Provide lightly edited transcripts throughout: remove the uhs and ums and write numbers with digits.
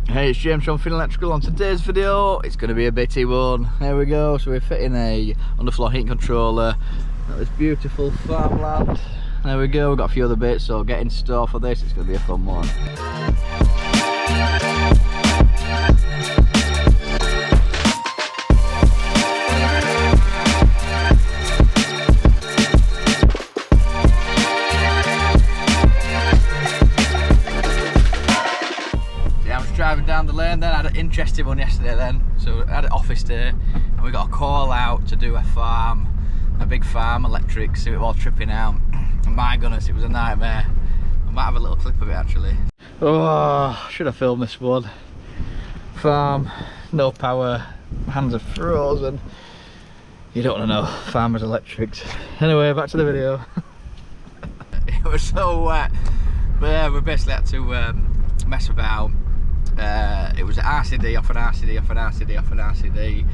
Hey, it's James from Finney Electrical. On today's video, it's going to be a bitty one. There we go. So we're fitting a underfloor heating controller at this beautiful farmland. There we go. We've got a few other bits, so get in store for this. It's going to be a fun one. Driving down the lane then, I had an interesting one yesterday then. So I had an office day and we got a call out to do a big farm electric, so it was all tripping out. And my goodness, it was a nightmare. I might have a little clip of it actually. Oh, should have filmed this one. Farm, no power, hands are frozen. You don't want to know, farmers electrics. Anyway, back to the video. It was so wet, but yeah, we basically had to mess about. It was RCD off an RCD off an RCD off an RCD.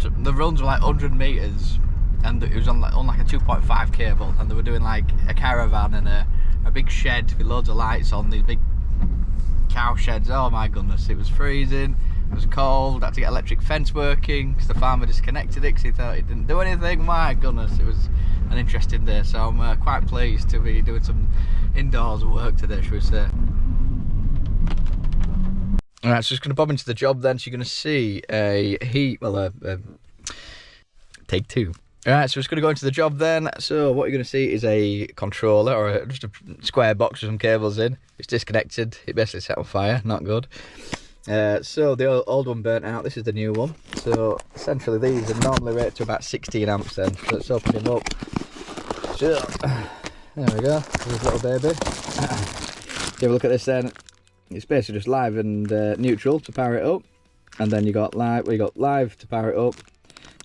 So the runs were like 100 meters, and it was on like a 2.5 cable, and they were doing like a caravan and a big shed with loads of lights on, these big cow sheds. Oh my goodness, it was freezing, it was cold. I had to get electric fence working because the farmer disconnected it because he thought it didn't do anything. My goodness, it was an interesting day. So I'm quite pleased to be doing some indoors work today, should we say. Alright, so just going to bob into the job then. So you're going to see a take two. Alright, so just going to go into the job then. So what you're going to see is a controller, or just a square box with some cables in. It's disconnected, it basically set on fire, not good. So the old one burnt out, this is the new one. So essentially these are normally rated to about 16 amps then. So let's open him up. So, there we go, there's a little baby. Have a look at this then. It's basically just live and neutral to power it up, and then you got live. Well, you got live to power it up,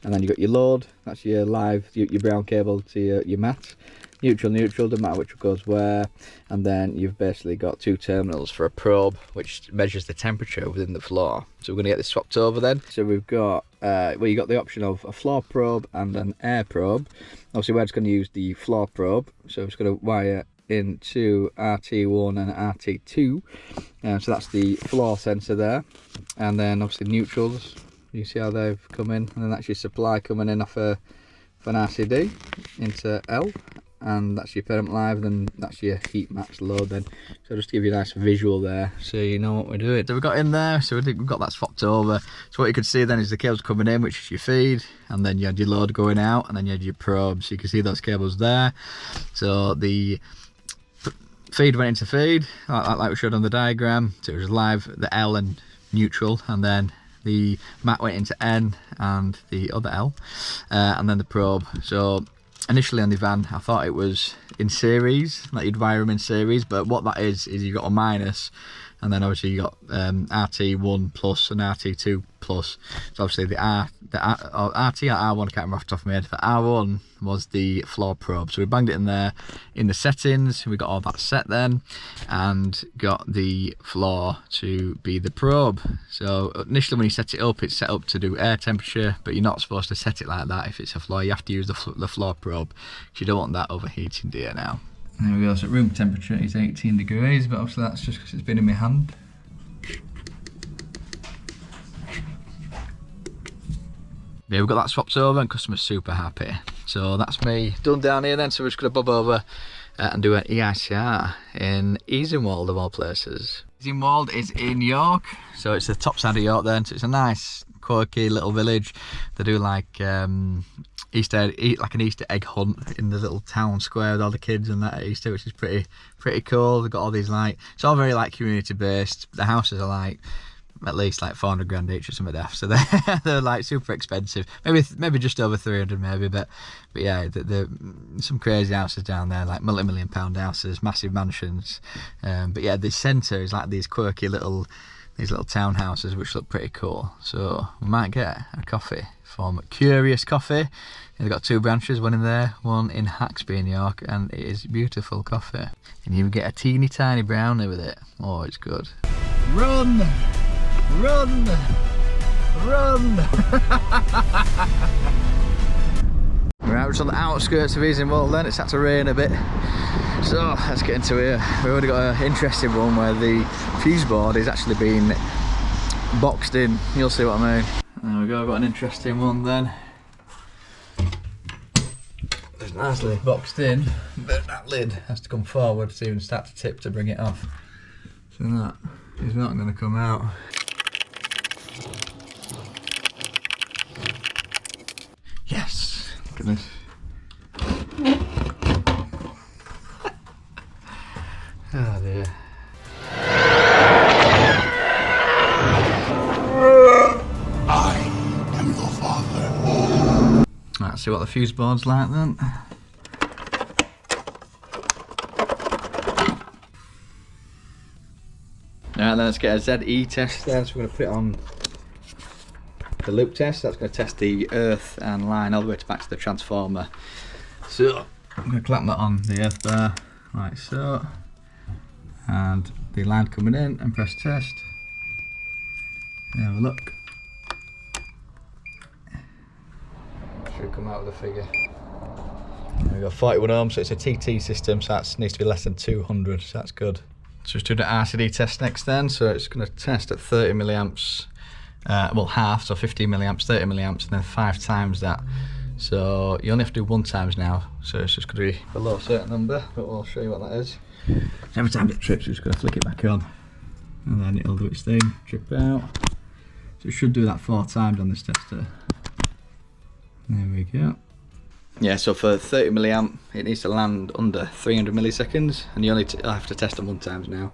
and then you got your load. That's your live, your brown cable to your mat. Neutral, doesn't matter which goes where. And then you've basically got two terminals for a probe, which measures the temperature within the floor. So we're going to get this swapped over then. So we've got, well, you got the option of a floor probe and an air probe. Obviously, we're just going to use the floor probe. So it's going to wire into RT1 and RT2, so that's the floor sensor there, and then obviously neutrals, you see how they've come in, and then that's your supply coming in off an RCD into L, and that's your permanent live, then that's your heat max load then. So just to give you a nice visual there so you know what we're doing. So we got in there, so we've got that swapped over. So what you could see then is the cables coming in, which is your feed, and then you had your load going out, and then you had your probe, so you can see those cables there. So the feed went into feed, like we showed on the diagram, so it was live, the L and neutral, and then the mat went into N and the other L, and then the probe. So initially on the van I thought it was in series, like you'd wire them in series, but what that is you got a minus, and then obviously you got RT1 plus and RT2 plus. So obviously the RT or R1, I can't remember off the top of my head, but R1 was the floor probe. So we banged it in there in the settings, we got all that set then, and got the floor to be the probe. So initially when you set it up, it's set up to do air temperature, but you're not supposed to set it like that if it's a floor. You have to use the floor probe, because you don't want that overheating, do you now? There we go, so room temperature is 18 degrees, but obviously that's just because it's been in my hand. Yeah, we've got that swapped over and customer's super happy. So that's me done down here then, so we're just going to bob over and do an Eicr in Ewald of all places. Ewald is in York, so it's the top side of York then, so it's a nice quirky little village. They do like an Easter egg hunt in the little town square with all the kids and that at Easter, which is pretty cool. They've got all these like, it's all very like community based. The houses are like at least like 400 grand each or something like that, so they're like super expensive, maybe just over 300 maybe, but yeah, there's some crazy houses down there, like multi-million pound houses, massive mansions, but yeah, the centre is like these quirky little townhouses which look pretty cool. So we might get a coffee from Curious Coffee. They've got two branches, one in there, one in Haxby in York, and it is beautiful coffee, and you get a teeny tiny brownie with it. Oh, it's good. Run! Run! Run! Right, we're just on the outskirts of Ewald then. It's had to rain a bit, so let's get into here. We've already got an interesting one where the fuse board is actually been boxed in, you'll see what I mean. There we go, I've got an interesting one then. It's nicely boxed in, but that lid has to come forward to even start to tip to bring it off. So that is not going to come out. Yes! Look at this. Oh dear. I am your father. Let's see what the fuse board's like then. Alright, then let's get a ZE test then. So we're going to put it on the loop test. That's going to test the earth and line all the way back to the transformer. So I'm going to clamp that on the earth bar like so. And the line coming in and press test. Have a look. Should come out with a figure. There we go, 41 ohms, so it's a TT system, so that needs to be less than 200, so that's good. So let's do the RCD test next then. So it's going to test at 30 milliamps, well half, so 15 milliamps, 30 milliamps, and then 5 times that. So you only have to do 1 times now, so it's just going to be below a certain number, but we'll show you what that is. Every time it trips, you're just going to flick it back on, and then it'll do its thing, trip out. So it should do that 4 times on this tester. There we go. Yeah, so for 30 milliamp, it needs to land under 300 milliseconds, and you only have to test them 1 times now.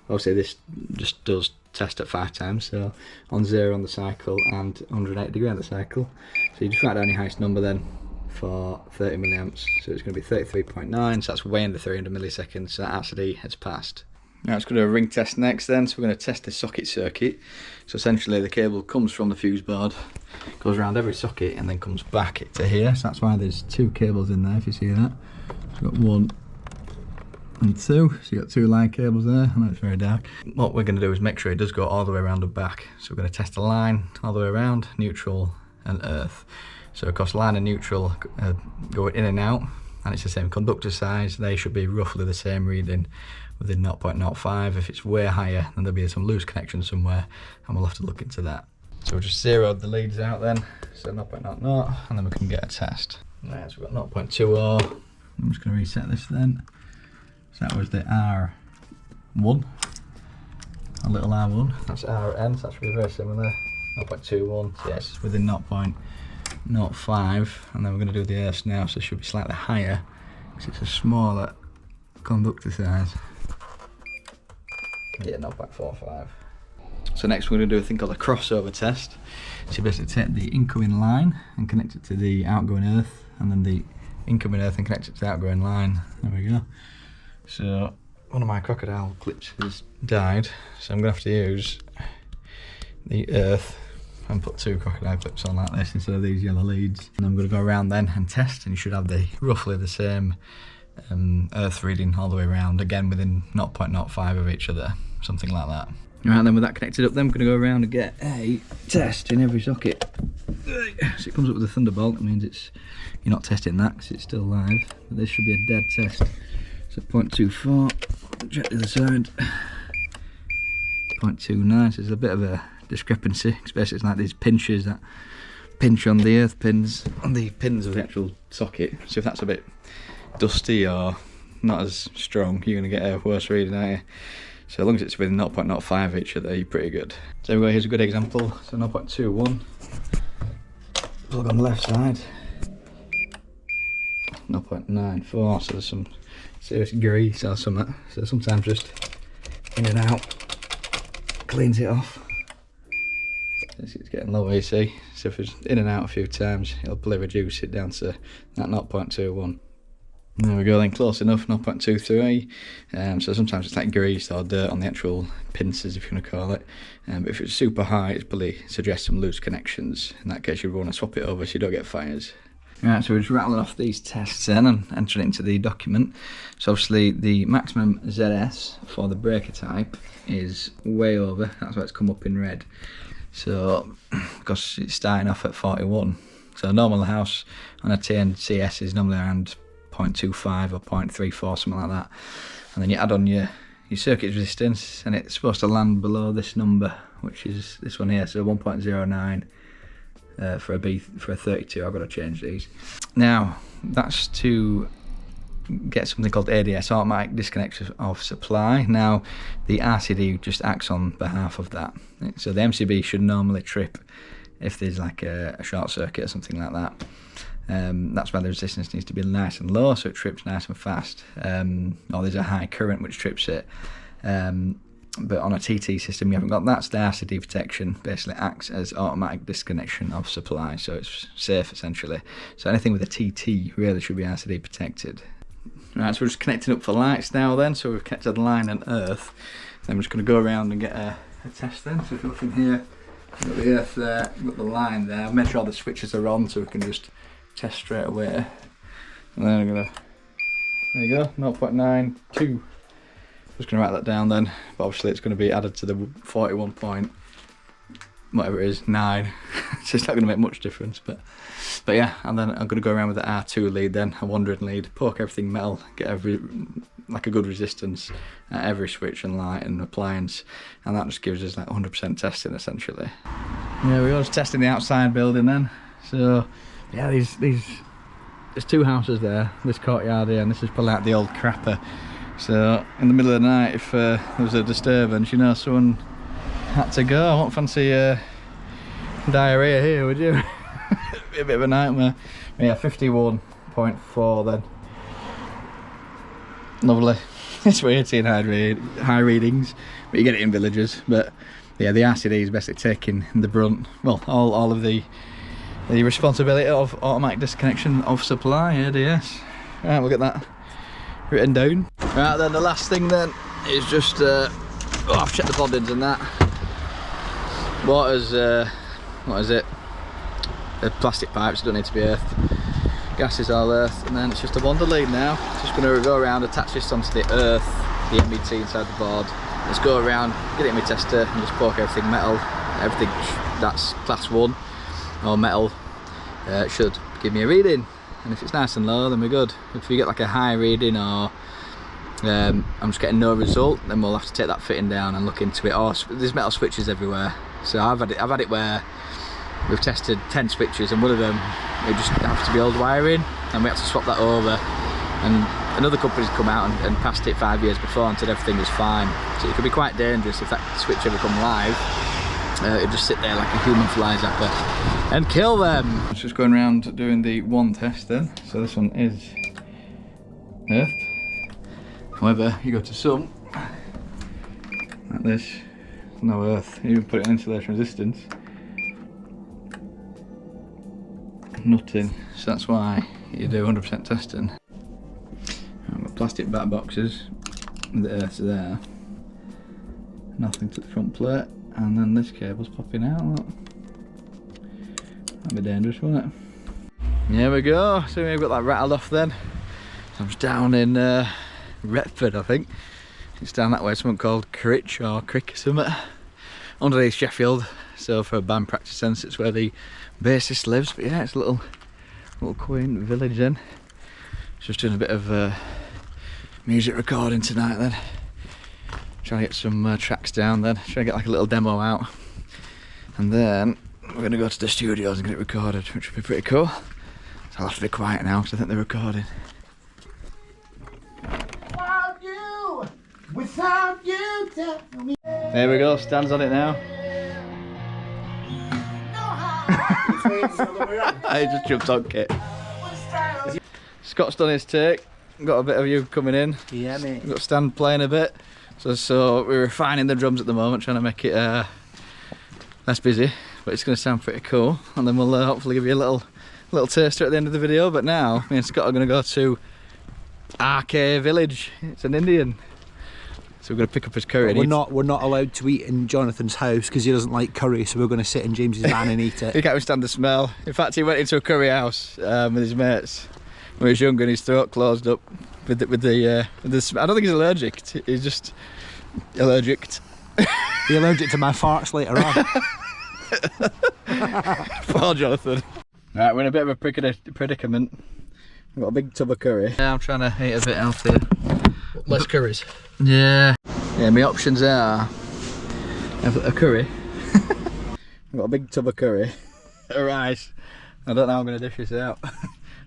Obviously, this just does test at 5 times, so on 0 on the cycle and 180 degree on the cycle. So you just write down your highest number then for 30 milliamps. So it's going to be 33.9, so that's way under 300 milliseconds. So that RCD has passed. Now let's go to a ring test next then. So we're going to test the socket circuit. So essentially the cable comes from the fuse board, goes around every socket and then comes back to here. So that's why there's 2 cables in there, if you see that. So we've got 1 and 2. So you've got 2 line cables there. I know it's very dark. What we're going to do is make sure it does go all the way around and back. So we're going to test the line all the way around, neutral and earth. So of course line and neutral go in and out, and it's the same conductor size. They should be roughly the same reading within 0.05. If it's way higher, then there'll be some loose connection somewhere, and we'll have to look into that. So we'll just zeroed the leads out then, so 0.00, and then we can get a test. Right, so we've got 0.20. I'm just going to reset this then. So that was the R1, a little R1. That's RN, so that should be very similar. 0.21, so yes, within 0.05, and then we're going to do the earths now, so it should be slightly higher because it's a smaller conductor size. Yeah, 0.45. So next we're going to do a thing called a crossover test. So you basically take the incoming line and connect it to the outgoing earth, and then the incoming earth and connect it to the outgoing line. There we go. So one of my crocodile clips has died, so I'm going to have to use the earth and put 2 crocodile clips on like this instead of these yellow leads. And I'm going to go around then and test, and you should have roughly the same earth reading all the way around, again within 0.05 of each other, something like that. Right, then with that connected up, then we're going to go around and get a test in every socket. So it comes up with a thunderbolt. It means you're not testing that because it's still live, but this should be a dead test. So 0.24, check the other side, 0.29, so there's a bit of a discrepancy, especially it's like these pinches that pinch on the earth pins, on the pins of the actual socket. So if that's a bit dusty or not as strong, you're going to get a worse reading, aren't you? So as long as it's within 0.05 each other, you're pretty good. So anyway, here's a good example. So 0.21, plug on the left side, 0.94, so there's some serious grease or something. So sometimes just in and out, cleans it off. It's getting lower, you see. So if it's in and out a few times, it'll probably reduce it down to that 0.21. There we go then, close enough, 0.23. So sometimes it's like grease or dirt on the actual pincers, if you want to call it. But if it's super high, it's probably suggests some loose connections. In that case, you'd want to swap it over so you don't get fires. Right, so we're just rattling off these tests then and entering it into the document. So obviously the maximum ZS for the breaker type is way over, that's why it's come up in red. So, because it's starting off at 41. So a normal house on a TNCS is normally around 0.25 or 0.34, something like that. And then you add on your circuit resistance, and it's supposed to land below this number which is this one here, so 1.09 for a 32. I've got to change these. Now, that's to get something called ADS, automatic disconnection of supply. Now, the RCD just acts on behalf of that. So the MCB should normally trip if there's like a short circuit or something like that. That's why the resistance needs to be nice and low, so it trips nice and fast. Or there's a high current which trips it. But on a TT system you haven't got that, so the RCD protection basically acts as automatic disconnection of supply, so it's safe essentially. So anything with a TT really should be RCD protected. Right, so we're just connecting up for lights now then, so we've connected the line and earth. Then we're just going to go around and get a test then. So if you look in here, we've got the earth there, we've got the line there. I've made sure all the switches are on so we can just test straight away. And then I'm going to, there you go, 0.92. Just going to write that down then, but obviously it's going to be added to the 41 point, whatever it is, 9. So it's not going to make much difference, but yeah. And then I'm going to go around with the R2 lead then, a wandering lead, poke everything metal, get like a good resistance at every switch and light and appliance, and that just gives us like 100% testing essentially. Yeah, we were just testing the outside building then. So yeah, there's 2 houses there, this courtyard here, and this is probably like the old crapper. So in the middle of the night, if there was a disturbance, you know, someone had to go. I won't fancy diarrhea here, would you? It'd be a bit of a nightmare. Yeah, 51.4 then. Lovely. It's weird seeing high readings, but you get it in villages. But yeah, the RCD is basically taking the brunt, well, all of the responsibility of automatic disconnection of supply, ADS. Right, we'll get that written down. Right, then the last thing then is just, I've checked the bondings and that. Water's, what is it? Plastic pipes, don't need to be earthed. Gas is all earth, and then it's just a wander lead now. Just going to go around, attach this onto the earth, the MET inside the board. Let's go around, get it in my tester, and just poke everything metal. Everything that's class 1 or metal should give me a reading. And if it's nice and low, then we're good. If you get like a high reading or I'm just getting no result, then we'll have to take that fitting down and look into it. Or there's metal switches everywhere. So I've had it where we've tested 10 switches and one of them it just happens to be old wiring, and we had to swap that over. And another company's come out and passed it 5 years before and said everything was fine. So it could be quite dangerous if that switch ever come live. It'd just sit there like a human fly zapper and kill them. It's just going around doing the 1 test then. So this one is earthed. However, you go to some, like this, no earth. You even put it in insulation resistance, nothing. So that's why you do 100% testing. I've got plastic back boxes, the earth's there, nothing to the front plate. And then this cable's popping out, look. That'd be dangerous, wouldn't it? Here we go, so we've got that rattled off then. So I'm just down in Retford, I think. It's down that way, something called Critch or Crick or something. Underneath Sheffield, so for a band practice sense, it's where the bassist lives. But yeah, it's a little quaint village then. Just doing a bit of music recording tonight then. Trying to get some tracks down then, trying to get like a little demo out, and then we're going to go to the studios and get it recorded, which would be pretty cool. So I'll have to be quiet now because I think they're recording. Without you, tell me. There we go, stands on it now. I just jumped on Kit. Scott's done his take, got a bit of you coming in. Yeah, mate. Got Stan playing a bit. So we're refining the drums at the moment, trying to make it less busy, but it's going to sound pretty cool. And then we'll hopefully give you a little taster at the end of the video. But now me and Scott are going to go to RK Village. It's an Indian, so we're going to pick up his curry. We're not allowed to eat in Jonathan's house because he doesn't like curry, so we're going to sit in James's van and eat it. He can't even stand the smell. In fact, he went into a curry house with his mates when he was younger, and his throat closed up with the I don't think he's allergic. He's just allergic. He allergic to my farts later on. Poor Jonathan. Right, we're in a bit of a predicament. I've got a big tub of curry. Yeah, I'm trying to eat a bit healthier. Less curries. Yeah. Yeah, my options are have a curry, I've got a big tub of curry, of rice. I don't know how I'm going to dish this out.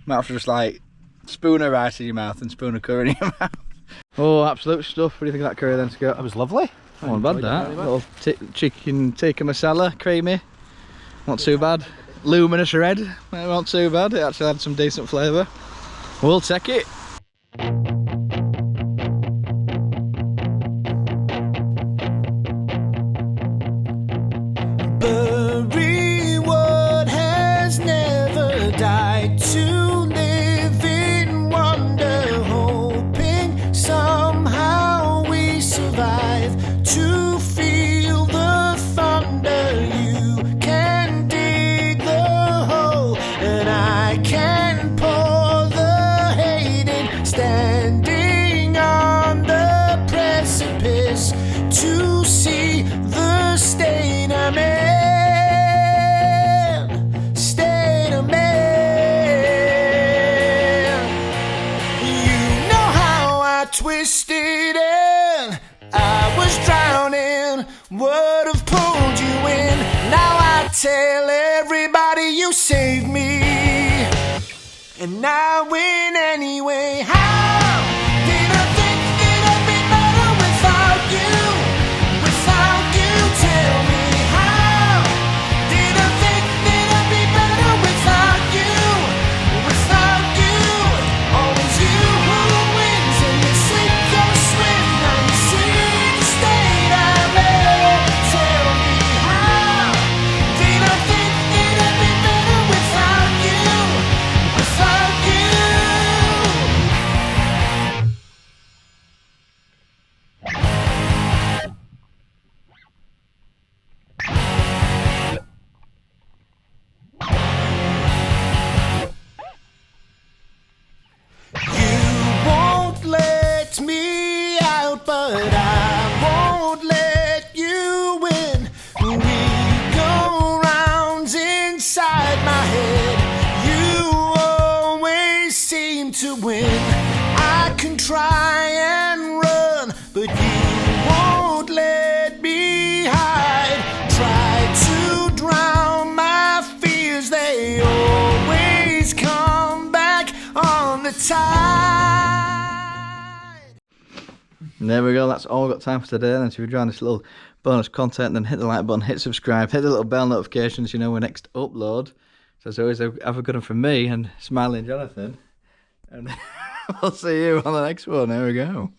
Might have to just like spoon of rice in your mouth and spoon of curry in your mouth. Oh, absolute stuff. What do you think of that curry then, Scott? That was lovely. Oh, not bad that. Little chicken tikka masala, creamy. Not too bad. Luminous red, not too bad. It actually had some decent flavour. We'll take it. Bury what has never died, to live in wonder, hoping somehow we survive, to feel the thunder. You can dig the hole and I can pour the hate in, standing on the precipice to see the state I'm in. Twisted and I was drowning, would have pulled you in. Now I tell everybody you saved me, and I win anyway. How did I think that I'd be better without you? Without you, tell me how did I think that I'd be better without you? Without you, always you who wins, and you sink or swim. Now you see the state I'm in. Tell me how did I think that I'd be better without you? Without you. You won't let me out, but I won't let you win. We go rounds inside my head. You always seem to win. I can try and run, but you won't let me hide. Try to drown my fears, they always come back on the tide. And there we go, that's all we've got time for today. Then, so if you're enjoying this little bonus content, then hit the like button, hit subscribe, hit the little bell notifications, you know, when next upload. So as always, have a good one from me and Smiling Jonathan. And we'll see you on the next one. There we go.